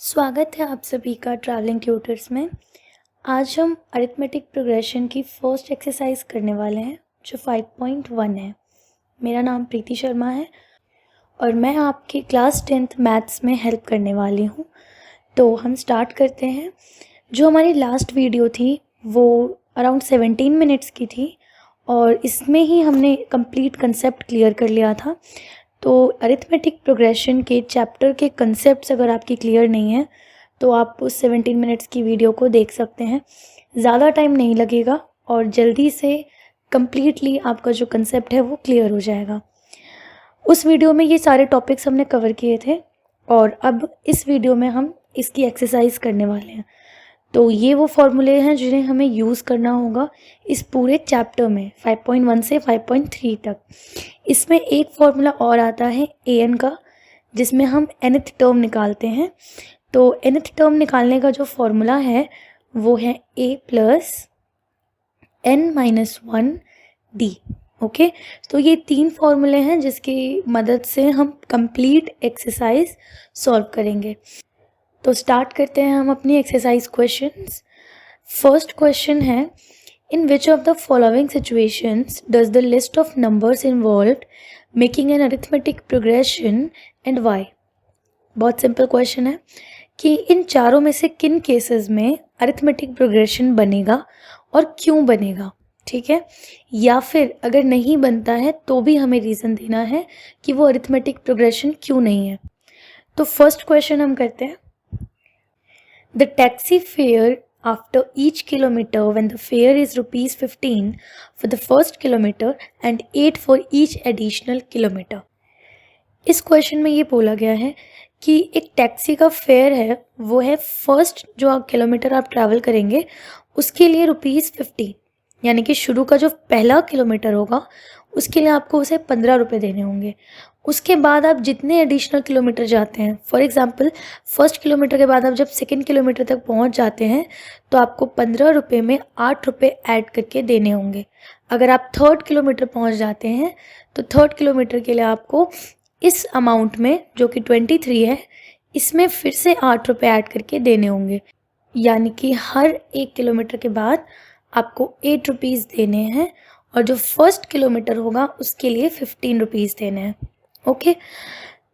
स्वागत है आप सभी का ट्रैवलिंग ट्यूटर्स में। आज हम अरिथमेटिक प्रोग्रेशन की फर्स्ट एक्सरसाइज करने वाले हैं जो 5.1 है। मेरा नाम प्रीति शर्मा है और मैं आपकी क्लास 10th मैथ्स में हेल्प करने वाली हूँ। तो हम स्टार्ट करते हैं। जो हमारी लास्ट वीडियो थी वो अराउंड 17 मिनट्स की थी और इसमें ही हमने कंप्लीट कंसेप्ट क्लियर कर लिया था। तो अरिथमेटिक प्रोग्रेशन के चैप्टर के कंसेप्ट्स अगर आपकी क्लियर नहीं है तो आप उस 17 मिनट्स की वीडियो को देख सकते हैं। ज़्यादा टाइम नहीं लगेगा और जल्दी से कम्प्लीटली आपका जो कंसेप्ट है वो क्लियर हो जाएगा। उस वीडियो में ये सारे टॉपिक्स हमने कवर किए थे और अब इस वीडियो में हम इसकी एक्सरसाइज करने वाले हैं। तो ये वो फॉर्मूले हैं जिन्हें हमें यूज़ करना होगा इस पूरे चैप्टर में 5.1 से 5.3 तक। इसमें एक फॉर्मूला और आता है an का, जिसमें हम nth टर्म निकालते हैं। तो nth टर्म निकालने का जो फॉर्मूला है वो है a प्लस n-1d। ओके, तो ये 3 फॉर्मूले हैं जिसकी मदद से हम कंप्लीट एक्सरसाइज सॉल्व करेंगे। तो स्टार्ट करते हैं हम अपनी एक्सरसाइज क्वेश्चंस। फर्स्ट क्वेश्चन है, in which of the following situations does the list of numbers involved making an arithmetic progression and why. बहुत सिंपल क्वेश्चन है कि इन चारों में से किन केसेस में अरिथमेटिक प्रोग्रेशन बनेगा और क्यों बनेगा। ठीक है, या फिर अगर नहीं बनता है तो भी हमें रीज़न देना है कि वो अरिथमेटिक प्रोग्रेशन क्यों नहीं है। तो फर्स्ट क्वेश्चन हम करते हैं। The taxi fare after each kilometer when the fare is rupees 15 for the first kilometer and 8 for each additional kilometer। इस क्वेश्चन में ये बोला गया है कि एक टैक्सी का फेयर है वो है फर्स्ट जो किलोमीटर आप ट्रैवल करेंगे उसके लिए ₹15, यानी कि शुरू का जो पहला किलोमीटर होगा उसके लिए आपको उसे 15 रुपये देने होंगे। उसके बाद आप जितने एडिशनल किलोमीटर जाते हैं, फॉर एग्जांपल फर्स्ट किलोमीटर के बाद आप जब सेकंड किलोमीटर तक पहुंच जाते हैं तो आपको 15 रुपये में 8 रुपये ऐड करके देने होंगे। अगर आप थर्ड किलोमीटर पहुंच जाते हैं तो थर्ड किलोमीटर के लिए आपको इस अमाउंट में जो कि 23 है इसमें फिर से 8 रुपये ऐड करके देने होंगे, यानी कि हर 1 किलोमीटर के बाद आपको 8 रुपीज़ देने हैं और जो फर्स्ट किलोमीटर होगा उसके लिए 15 रुपीज़ देने हैं। ओके,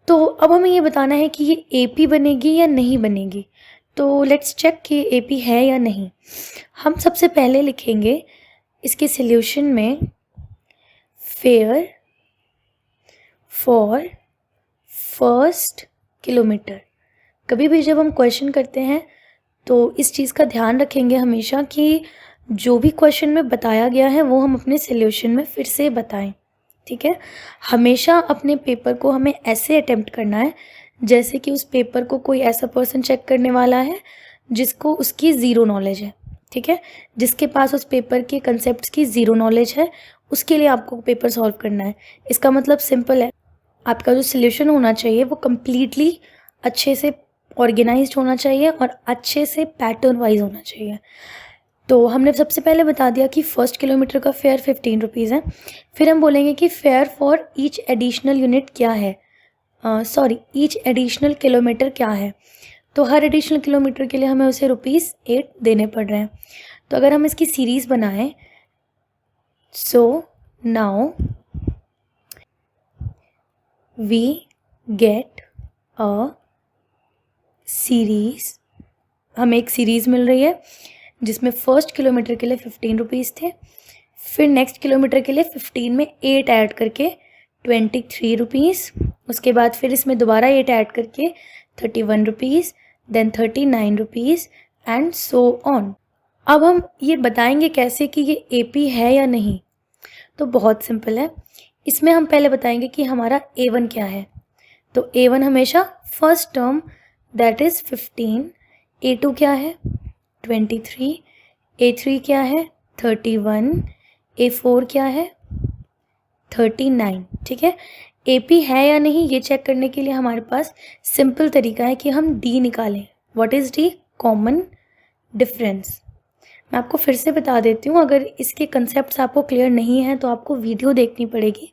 तो अब हमें ये बताना है कि ये एपी बनेगी या नहीं बनेगी। तो लेट्स चेक कि एपी है या नहीं। हम सबसे पहले लिखेंगे इसके सॉल्यूशन में फेयर फॉर फर्स्ट किलोमीटर। कभी भी जब हम क्वेश्चन करते हैं तो इस चीज़ का ध्यान रखेंगे हमेशा कि जो भी क्वेश्चन में बताया गया है वो हम अपने सॉल्यूशन में फिर से बताएं। ठीक है, हमेशा अपने पेपर को हमें ऐसे अटेम्प्ट करना है जैसे कि उस पेपर को कोई ऐसा पर्सन चेक करने वाला है जिसको उसकी ज़ीरो नॉलेज है। ठीक है, जिसके पास उस पेपर के कंसेप्ट्स की ज़ीरो नॉलेज है उसके लिए आपको पेपर सॉल्व करना है। इसका मतलब सिंपल है, आपका जो सॉल्यूशन होना चाहिए वो कम्प्लीटली अच्छे से ऑर्गेनाइज्ड होना चाहिए और अच्छे से पैटर्न वाइज होना चाहिए। तो हमने सबसे पहले बता दिया कि फर्स्ट किलोमीटर का फेयर 15 रुपीज़ है। फिर हम बोलेंगे कि fair for each additional unit क्या है, ईच एडिशनल किलोमीटर क्या है। तो हर एडिशनल किलोमीटर के लिए हमें उसे ₹8 देने पड़ रहे हैं। तो अगर हम इसकी सीरीज़ बनाएं, so now we get a series. हमें एक सीरीज़ मिल रही है जिसमें फर्स्ट किलोमीटर के लिए 15 रुपीज़ थे, फिर नेक्स्ट किलोमीटर के लिए 15 में 8 ऐड करके 23 रुपीज़, उसके बाद फिर इसमें दोबारा 8 ऐड करके 31 rupees, then 39 rupees and so on. अब हम ये बताएंगे कैसे कि ये एपी है या नहीं। तो बहुत सिंपल है, इसमें हम पहले बताएंगे कि हमारा A1 क्या है। तो A1 हमेशा first term that is 15, A2 क्या है 23, A3 क्या है 31, A4 क्या है 39। ठीक है, AP है या नहीं ये चेक करने के लिए हमारे पास सिंपल तरीका है कि हम D निकालें। What is D? Common difference. मैं आपको फिर से बता देती हूँ, अगर इसके कंसेप्ट्स आपको क्लियर नहीं है तो आपको वीडियो देखनी पड़ेगी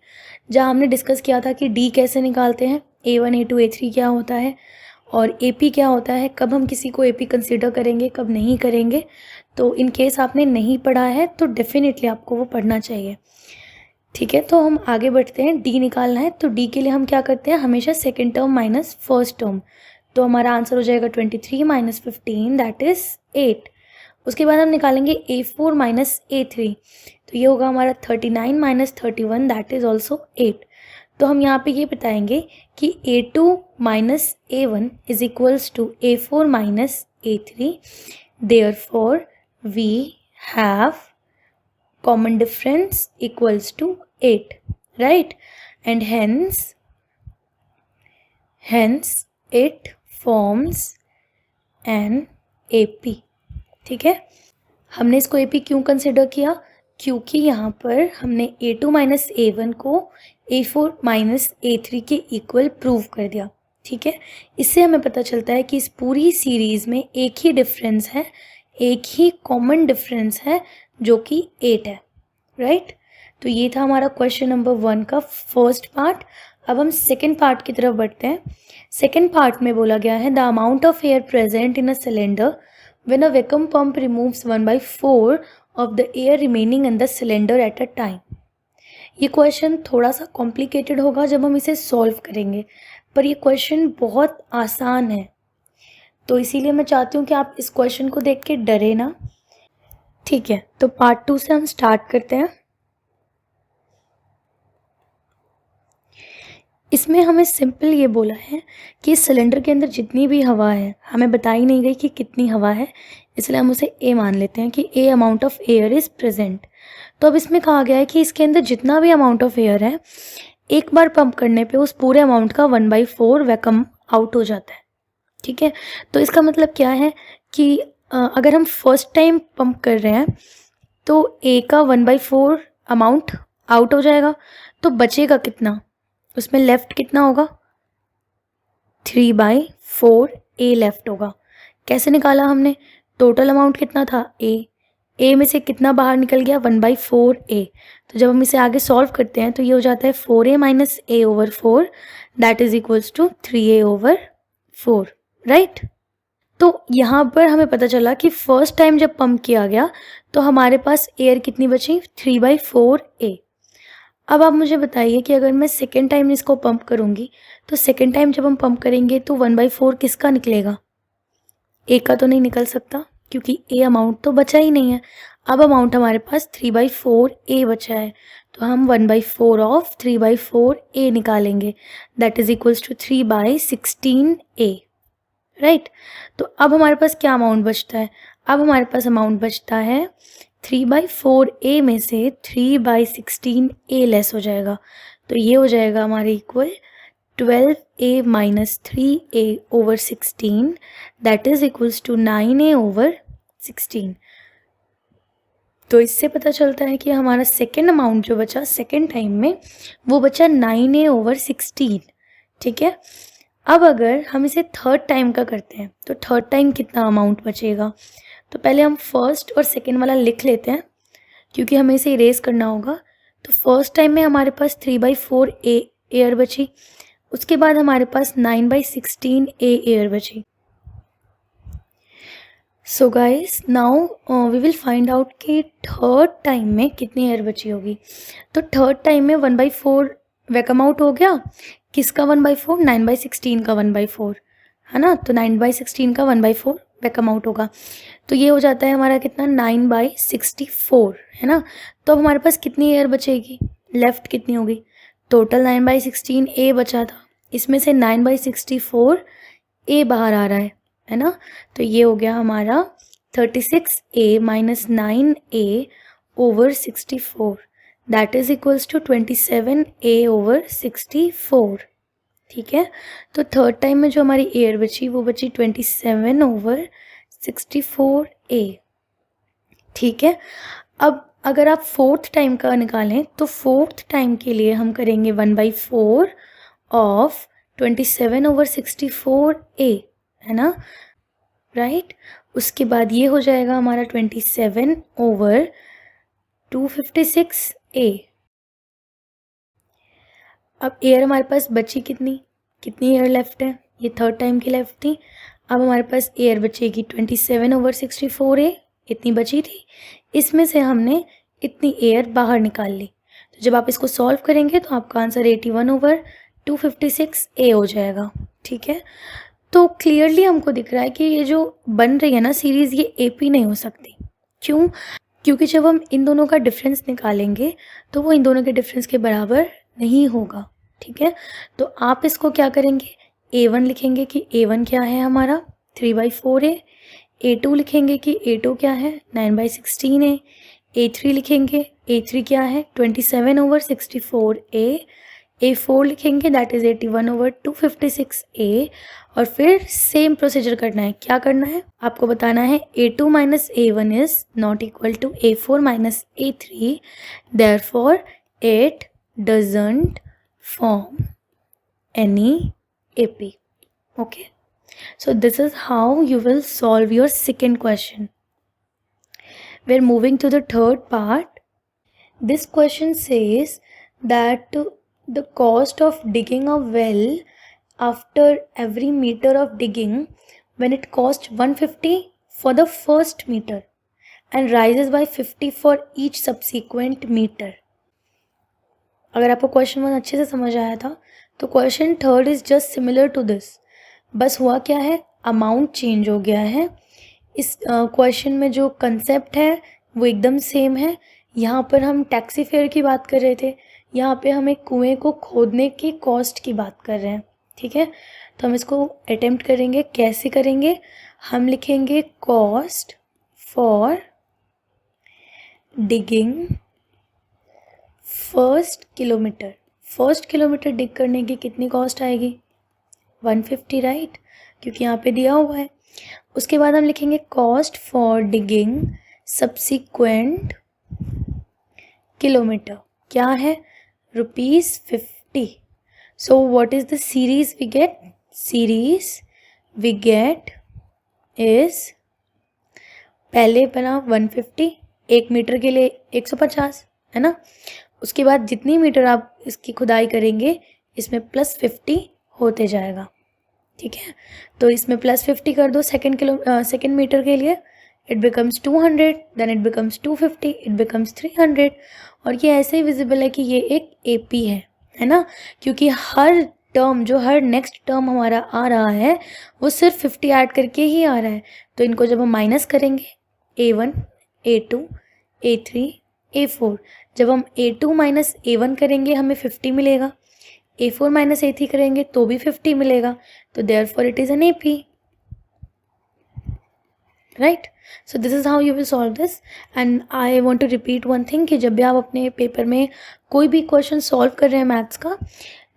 जहाँ हमने डिस्कस किया था कि D कैसे निकालते हैं, A1 A2 A3 क्या होता है, और AP क्या होता है, कब हम किसी को AP कंसिडर करेंगे, कब नहीं करेंगे। तो इन केस आपने नहीं पढ़ा है तो डेफिनेटली आपको वो पढ़ना चाहिए। ठीक है, तो हम आगे बढ़ते हैं। D निकालना है, तो D के लिए हम क्या करते हैं, हमेशा second term minus first term. तो हमारा आंसर हो जाएगा 23 माइनस 15 दैट इज़ 8। उसके बाद हम निकालेंगे A4 माइनस A3, तो ये होगा हमारा 39 माइनस 31 दैट इज़ ऑल्सो 8। तो हम यहाँ पे ये बताएंगे कि A2 minus A1 is equals to A4 minus A3, therefore we have common difference equals to 8, right? And hence it forms an AP। ठीक है, हमने इसको AP क्यों कंसिडर किया, क्योंकि यहाँ पर हमने A2 माइनस A1 को A4 माइनस A3 के इक्वल प्रूव कर दिया। ठीक है, इससे हमें पता चलता है कि इस पूरी सीरीज़ में एक ही डिफरेंस है, एक ही कॉमन डिफरेंस है जो कि 8 है, राइट। तो ये था हमारा क्वेश्चन नंबर 1 का फर्स्ट पार्ट। अब हम सेकेंड पार्ट की तरफ बढ़ते हैं। सेकेंड पार्ट में बोला गया है the amount of air present in a cylinder when a vacuum pump removes 1/4 of the air remaining in the cylinder at a time. ये क्वेश्चन थोड़ा सा कॉम्प्लिकेटेड होगा जब हम इसे सॉल्व करेंगे, पर ये क्वेश्चन बहुत आसान है, तो इसीलिए मैं चाहती हूँ कि आप इस क्वेश्चन को देख के डरे ना। ठीक है, तो पार्ट 2 से हम स्टार्ट करते हैं। इसमें हमें सिंपल ये बोला है कि सिलेंडर के अंदर जितनी भी हवा है, हमें बताई नहीं गई कि कितनी हवा है, इसलिए हम उसे A मान लेते हैं कि A amount of air is present. तो अब इसमें कहा गया है कि इसके अंदर जितना भी अमाउंट ऑफ एयर है, एक बार पंप करने पे उस पूरे अमाउंट का 1/4 वैक्यूम आउट हो जाता है। ठीक है, तो इसका मतलब क्या है कि अगर हम फर्स्ट टाइम पंप कर रहे हैं तो A का 1/4 अमाउंट आउट हो जाएगा, तो बचेगा कितना, उसमें लेफ्ट कितना होगा, 3/4 A लेफ्ट होगा। कैसे निकाला हमने, टोटल अमाउंट कितना था A में से कितना बाहर निकल गया, 1/4 A। तो जब हम इसे आगे सॉल्व करते हैं तो ये हो जाता है 4A minus A/4 that is equals to 3A/4, right. तो यहाँ पर हमें पता चला कि फर्स्ट टाइम जब पंप किया गया तो हमारे पास एयर कितनी बची, 3/4 A। अब आप मुझे बताइए कि अगर मैं सेकेंड टाइम इसको पंप करूँगी तो सेकेंड टाइम जब हम पंप करेंगे तो 1/4 किसका निकलेगा, A का तो नहीं निकल सकता क्योंकि A अमाउंट तो बचा ही नहीं है। अब अमाउंट हमारे पास 3/4 A बचा है, तो हम 1/4 ऑफ 3/4 A निकालेंगे that is equals to 3/16 A, right. तो अब हमारे पास क्या अमाउंट बचता है, अब हमारे पास अमाउंट बचता है 3/4 A में से 3/16 A लेस हो जाएगा, तो ये हो जाएगा हमारे equal 12A minus 3A/16 that is equals to 9A/16। तो इससे पता चलता है कि हमारा सेकेंड अमाउंट जो बचा सेकेंड टाइम में वो बचा 9A/16। ठीक है, अब अगर हम इसे थर्ड टाइम का करते हैं तो थर्ड टाइम कितना अमाउंट बचेगा, तो पहले हम फर्स्ट और सेकेंड वाला लिख लेते हैं क्योंकि हमें इसे इरेज करना होगा। तो फर्स्ट टाइम में हमारे पास 3/4 A एयर बची, उसके बाद हमारे पास 9/16 A एयर बची। So guys now we will find out कि थर्ड टाइम में कितनी एयर बची होगी। तो थर्ड टाइम में 1/4 वैक्यूम आउट हो गया, किसका 1/4, 9/16 का 1/4 है ना, तो 9/16 का 1/4 वैक्यूम आउट होगा, तो ये हो जाता है हमारा कितना 9/64 है ना। तो अब हमारे पास कितनी एयर बचेगी, लेफ्ट कितनी होगी, टोटल 9/16 A बचा था, इसमें से 9/64 A बाहर आ रहा है ना, तो ये हो गया हमारा 36A minus 9A/64 that is equals to 27A/64। ठीक है, तो थर्ड टाइम में जो हमारी एयर बची वो बची 27/64A। ठीक है, अब अगर आप फोर्थ टाइम का निकालें तो फोर्थ टाइम के लिए हम करेंगे 1/4 ऑफ 27/64A है ना, राइट। उसके बाद ये हो जाएगा हमारा 27/256A। अब एयर हमारे पास बची कितनी, कितनी एयर लेफ्ट है, ये थर्ड टाइम की लेफ्ट थी। अब हमारे पास एयर बचेगी 27/64A, इतनी बची थी। इसमें से हमने इतनी एयर बाहर निकाल ली। तो जब आप इसको सॉल्व करेंगे तो आपका आंसर 81/256A हो जाएगा। ठीक है, तो क्लियरली हमको दिख रहा है कि ये जो बन रही है ना सीरीज़, ये AP नहीं हो सकती। क्यों? क्योंकि जब हम इन दोनों का डिफरेंस निकालेंगे तो वो इन दोनों के डिफरेंस के बराबर नहीं होगा। ठीक है, तो आप इसको क्या करेंगे, A1 लिखेंगे कि A1 क्या है हमारा 3/4A, A2 लिखेंगे कि A2 क्या है 9/16A, A3 लिखेंगे A3 क्या है 27/64A, A4 लिखेंगे दैट इज़ 81/256A, और फिर सेम प्रोसीजर करना है। क्या करना है, आपको बताना है A2 minus A1 is not equal to A4 minus A3, therefore it doesn't form any AP. Okay, so this is how you will solve your second question. We're moving to the third part. This question says that the cost of digging a well after every meter of digging, when it costs 150 for the first meter and rises by 50 for each subsequent meter. अगर आपको question 1 अच्छे से समझ आया था तो question third is just similar to this, बस हुआ क्या है, अमाउंट चेंज हो गया है। इस क्वेश्चन में जो कंसेप्ट है वो एकदम सेम है। यहाँ पर हम टैक्सी फेयर की बात कर रहे थे, यहाँ पे हम एक कुएं को खोदने की कॉस्ट की बात कर रहे हैं। ठीक है, तो हम इसको अटेम्प्ट करेंगे। कैसे करेंगे, हम लिखेंगे cost for digging first kilometre dig करने की कितनी कॉस्ट आएगी 150, राइट, क्योंकि यहाँ पे दिया हुआ है। उसके बाद हम लिखेंगे cost for digging subsequent kilometre, क्या है ₹50। So what is the series we get, is पहले बना 150, 1 मीटर के लिए 150 है ना। उसके बाद जितनी मीटर आप इसकी खुदाई करेंगे इसमें +50 होते जाएगा। ठीक है, तो इसमें +50 कर दो सेकेंड मीटर के लिए, it becomes 200, then it becomes 250, it becomes 300। और ये ऐसे ही विजिबल है कि ये एक AP है ना, क्योंकि हर टर्म जो हर नेक्स्ट टर्म हमारा आ रहा है वो सिर्फ 50 ऐड करके ही आ रहा है। तो इनको जब हम माइनस करेंगे A1, A2, A3, A4, जब हम A2 माइनस A1 करेंगे हमें 50 मिलेगा, A4 माइनस A3 करेंगे तो भी 50 मिलेगा, तो therefore it is an AP, right. So this is how you will solve this. And I want to repeat one thing कि जब भी आप अपने पेपर में कोई भी क्वेश्चन सॉल्व कर रहे हैं मैथ्स का,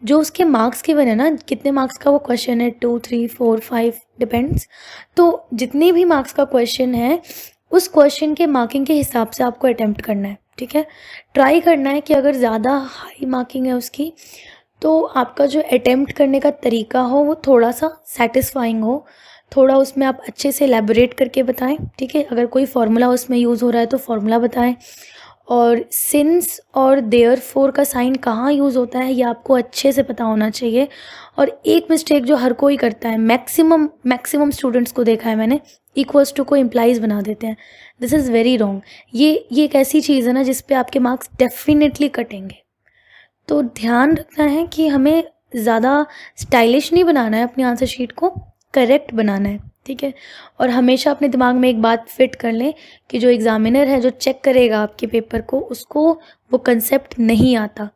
जो उसके मार्क्स गिवन है ना, कितने मार्क्स का वो क्वेश्चन है 2, 3, 4, 5 डिपेंड्स, तो जितने भी मार्क्स का क्वेश्चन है उस क्वेश्चन के मार्किंग के हिसाब से आपको अटेम्प्ट करना है। ठीक है, ट्राई करना है कि अगर ज़्यादा हाई मार्किंग है उसकी तो आपका जो अटेम्प्ट करने का तरीका हो वो थोड़ा सा सेटिस्फाइंग हो, थोड़ा उसमें आप अच्छे से एलैबोरेट करके बताएं। ठीक है, अगर कोई फार्मूला उसमें यूज़ हो रहा है तो फार्मूला बताएं, और सिंस और देयरफॉर का साइन कहाँ यूज़ होता है ये आपको अच्छे से पता होना चाहिए। और एक मिस्टेक जो हर कोई करता है, मैक्सिमम स्टूडेंट्स को देखा है मैंने, इक्वल्स टू को इम्प्लाइज बना देते हैं। This is very wrong. ये एक ऐसी चीज़ है ना जिस पे आपके मार्क्स डेफिनेटली कटेंगे। तो ध्यान रखना है कि हमें ज़्यादा स्टाइलिश नहीं बनाना है, अपनी आंसर शीट को करेक्ट बनाना है। ठीक है, और हमेशा अपने दिमाग में एक बात फिट कर लें कि जो एग्ज़ामिनर है जो चेक करेगा आपके पेपर को, उसको वो कंसेप्ट नहीं आता,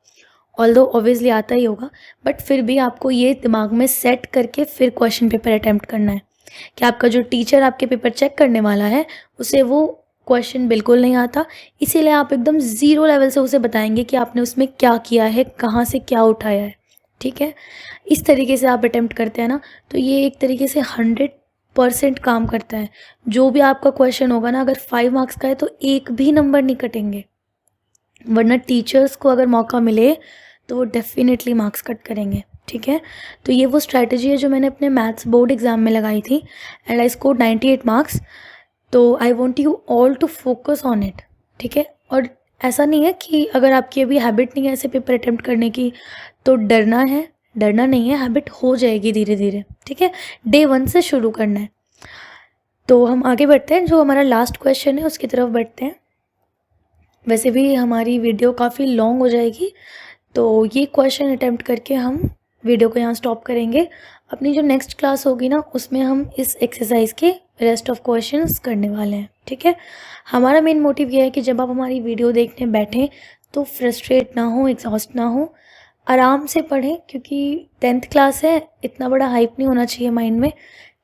ऑल्दो ऑब्वियसली आता ही होगा, बट फिर भी आपको ये दिमाग में सेट करके फिर क्वेश्चन पेपर अटैम्प्ट करना है कि आपका जो टीचर आपके पेपर चेक करने वाला है उसे वो क्वेश्चन बिल्कुल नहीं आता, इसीलिए आप एकदम ज़ीरो लेवल से उसे बताएंगे कि आपने उसमें क्या किया है, कहाँ से क्या उठाया है। ठीक है, इस तरीके से आप अटेम्प्ट करते हैं ना, तो ये एक तरीके से 100% काम करता है। जो भी आपका क्वेश्चन होगा ना, अगर 5 मार्क्स का है तो एक भी नंबर नहीं कटेंगे, वरना टीचर्स को अगर मौका मिले तो वो डेफिनेटली मार्क्स कट करेंगे। ठीक है, तो ये वो स्ट्रैटेजी है जो मैंने अपने मैथ्स बोर्ड एग्ज़ाम में लगाई थी एंड आई स्कोर्ड 98 मार्क्स। तो I want you all to focus on it. ठीक है, और ऐसा नहीं है कि अगर आपकी अभी हैबिट नहीं है ऐसे पेपर अटेम्प्ट करने की तो डरना है, डरना नहीं है, हैबिट हो जाएगी धीरे धीरे, ठीक है। डे 1 से शुरू करना है। तो हम आगे बढ़ते हैं, जो हमारा लास्ट क्वेश्चन है उसकी तरफ बढ़ते हैं। वैसे भी हमारी वीडियो काफ़ी लॉन्ग हो जाएगी, तो ये क्वेश्चन अटेम्प्ट करके हम वीडियो को यहाँ स्टॉप करेंगे। अपनी जो नेक्स्ट क्लास होगी ना, उसमें हम इस एक्सरसाइज के रेस्ट ऑफ क्वेश्चंस करने वाले हैं, ठीक है। हमारा मेन मोटिव ये है कि जब आप हमारी वीडियो देखने बैठें तो फ्रस्ट्रेट ना हो, एग्जॉस्ट ना हो, आराम से पढ़ें, क्योंकि 10th क्लास है, इतना बड़ा हाइप नहीं होना चाहिए माइंड में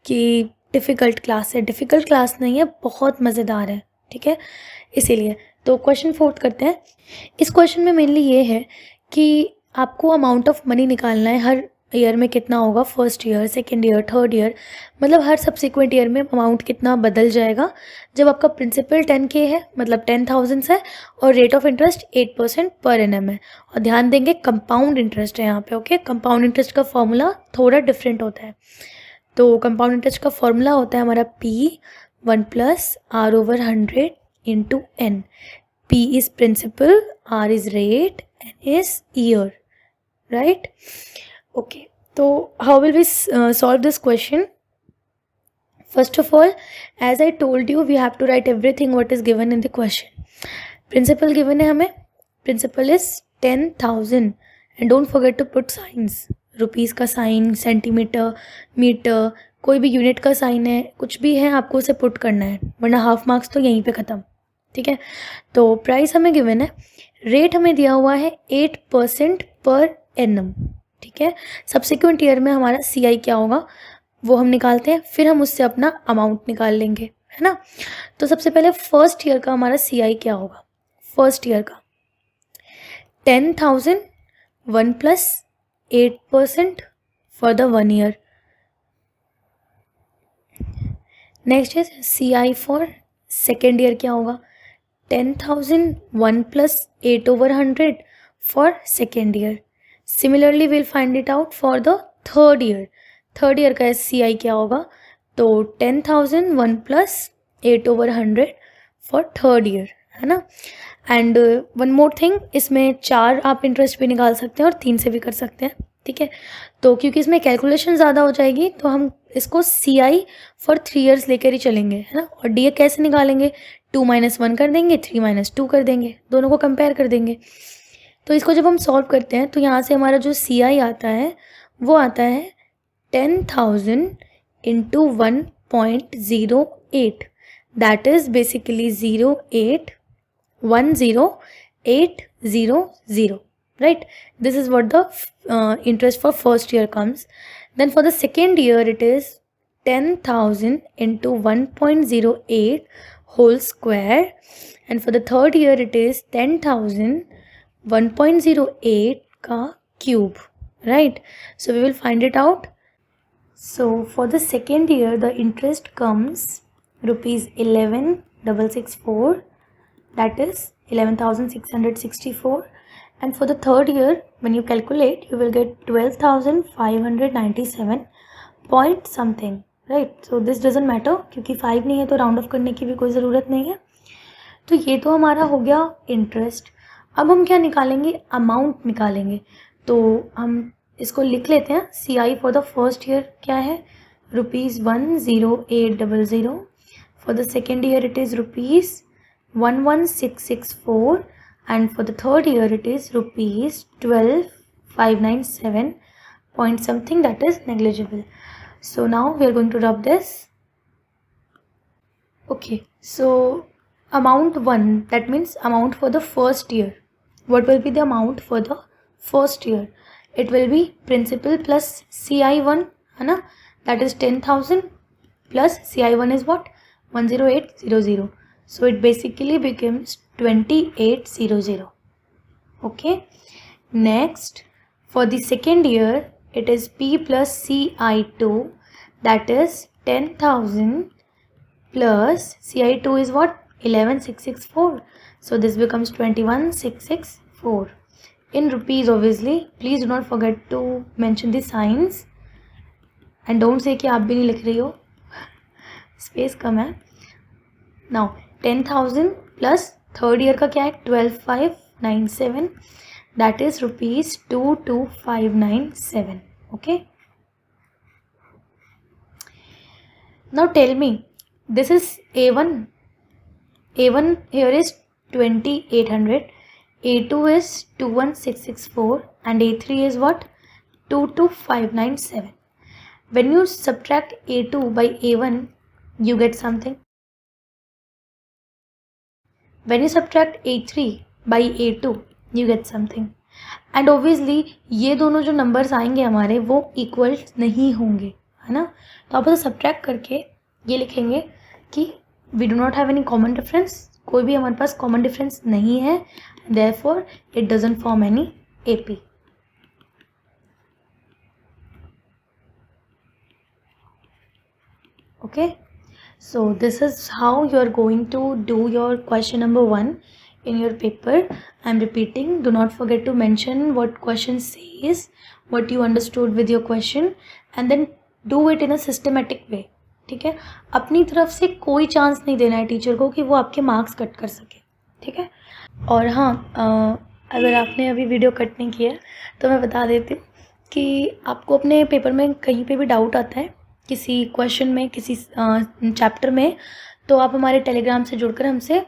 कि डिफ़िकल्ट क्लास है। डिफ़िकल्ट क्लास नहीं है, बहुत मज़ेदार है, ठीक है। इसीलिए तो क्वेश्चन 4 करते हैं। इस क्वेश्चन में मेनली ये है कि आपको अमाउंट ऑफ मनी निकालना है, हर ईयर में कितना होगा, first year, second year, third year, मतलब हर सब्सिक्वेंट ईयर में अमाउंट कितना बदल जाएगा जब आपका प्रिंसिपल 10K है, मतलब 10,000 है, और rate of interest 8% per annum है। और ध्यान देंगे कंपाउंड इंटरेस्ट है यहाँ पे, ओके। कंपाउंड इंटरेस्ट का फॉर्मूला थोड़ा डिफरेंट होता है। तो कंपाउंड इंटरेस्ट का फॉर्मूला होता है हमारा P1 + R/100 × N। P is principal, R is rate, N is year, right? Okay, so how will we solve this question? First of all, as I told you, we have to write everything what is given in the question. Principal given है हमें, principal is 10,000 and don't forget to put signs. Rupees का sign, centimetre, metre, कोई भी unit का sign है, कुछ भी है आपको उसे पुट करना है, वरना हाफ मार्क्स तो यहीं पे ख़त्म, ठीक है। तो प्राइस हमें गिवन है, रेट हमें दिया हुआ है 8% पर एनम, ठीक है। सब्सिक्वेंट ईयर में हमारा CI क्या होगा वो हम निकालते हैं, फिर हम उससे अपना अमाउंट निकाल लेंगे, है ना। तो सबसे पहले फर्स्ट ईयर का हमारा CI क्या होगा, फर्स्ट ईयर का 10,000 1 + 8% for the 1 year. Next is CI for second year क्या होगा, 10,000 1 + 8/100 for second year. Similarly will find it out for the third year. Third year का CI क्या होगा, तो 10,000 1 + 8/100 फॉर थर्ड ईयर, है ना। एंड वन मोर थिंग, इसमें 4 आप इंटरेस्ट भी निकाल सकते हैं और 3 से भी कर सकते हैं, ठीक है। तो क्योंकि इसमें कैलकुलेशन ज़्यादा हो जाएगी तो हम इसको CI फॉर 3 ईयर्स लेकर ही चलेंगे, है ना। और DA कैसे निकालेंगे, 2 - 1 कर देंगे, 3 - 2 कर देंगे, दोनों को कंपेयर कर देंगे। तो इसको जब हम सॉल्व करते हैं तो यहाँ से हमारा जो CI आता है वो आता है 10,000 × 1.08, that is basically 0.10800, right? This is what the interest for first year comes. Then for the second year it is 10,000 × 1.08 whole square, and for the third year it is 10,000 1.08 का cube, right? So we will find it out. So for the second year the interest comes ₹11,664, that is 11,664, and for the third year when you calculate you will get 12,597 point something, right? So this doesn't matter क्योंकि 5 नहीं है तो round of करने की भी कोई ज़रूरत नहीं है। तो ये तो हमारा हो गया इंटरेस्ट। अब हम क्या निकालेंगे, अमाउंट निकालेंगे। तो हम इसको लिख लेते हैं। CI for the first year क्या है, ₹10800, for the second year it is ₹11664, and for the third year it is ₹12,597 point something, that is negligible. So now we are going to rub this. Okay, so amount 1, that means amount for the first year. What will be the amount for the first year? It will be principal plus CI1, है ना, that is 10,000 plus CI1 is what, 10800. So it basically becomes 2800. Okay, next for the second year it is P plus CI2, that is 10,000 plus CI2 is what, 11,664. So this becomes 21,664 in rupees obviously. Please do not forget to mention the signs and don't say कि आप भी नहीं लिख रही हो, space कम है। Now 10,000 plus third year का क्या है, 12,597, that is ₹22,597. Okay, now tell me, this is A1. A1 here is 2800, A2 is 21664 and A3 is what? 22597. When you subtract A2 by A1, you get something. When you subtract A3 by A2, you get something. And obviously ये दोनों जो numbers आएंगे हमारे वो equal नहीं होंगे, है ना. तो आप उसे सब्ट्रैक्ट करके ये लिखेंगे कि we do not have any common difference, कोई भी हमारे पास कॉमन डिफरेंस नहीं है, therefore it doesn't form any AP. Okay, so this is how you are going to do your question number 1 in your paper. I am repeating, do not forget to mention what question says, what you understood with your question, and then do it in a systematic way. ठीक है, अपनी तरफ से कोई chance नहीं देना है teacher को कि वो आपके मार्क्स कट कर सके. ठीक है. और हाँ, अगर आपने अभी वीडियो कट नहीं किया तो मैं बता देती हूँ कि आपको अपने पेपर में कहीं पे भी डाउट आता है किसी क्वेश्चन में, किसी चैप्टर में, तो आप हमारे टेलीग्राम से जुड़कर हमसे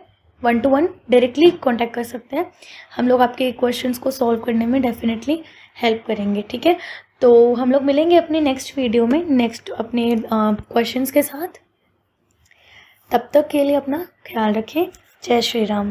1-to-1 डायरेक्टली कांटेक्ट कर सकते हैं. हम लोग आपके क्वेश्चंस को सॉल्व करने में डेफिनेटली हेल्प करेंगे. ठीक है, तो हम लोग मिलेंगे अपने नेक्स्ट वीडियो में नेक्स्ट अपने क्वेश्चंस के साथ. तब तक के लिए अपना ख्याल रखें. जय श्री राम.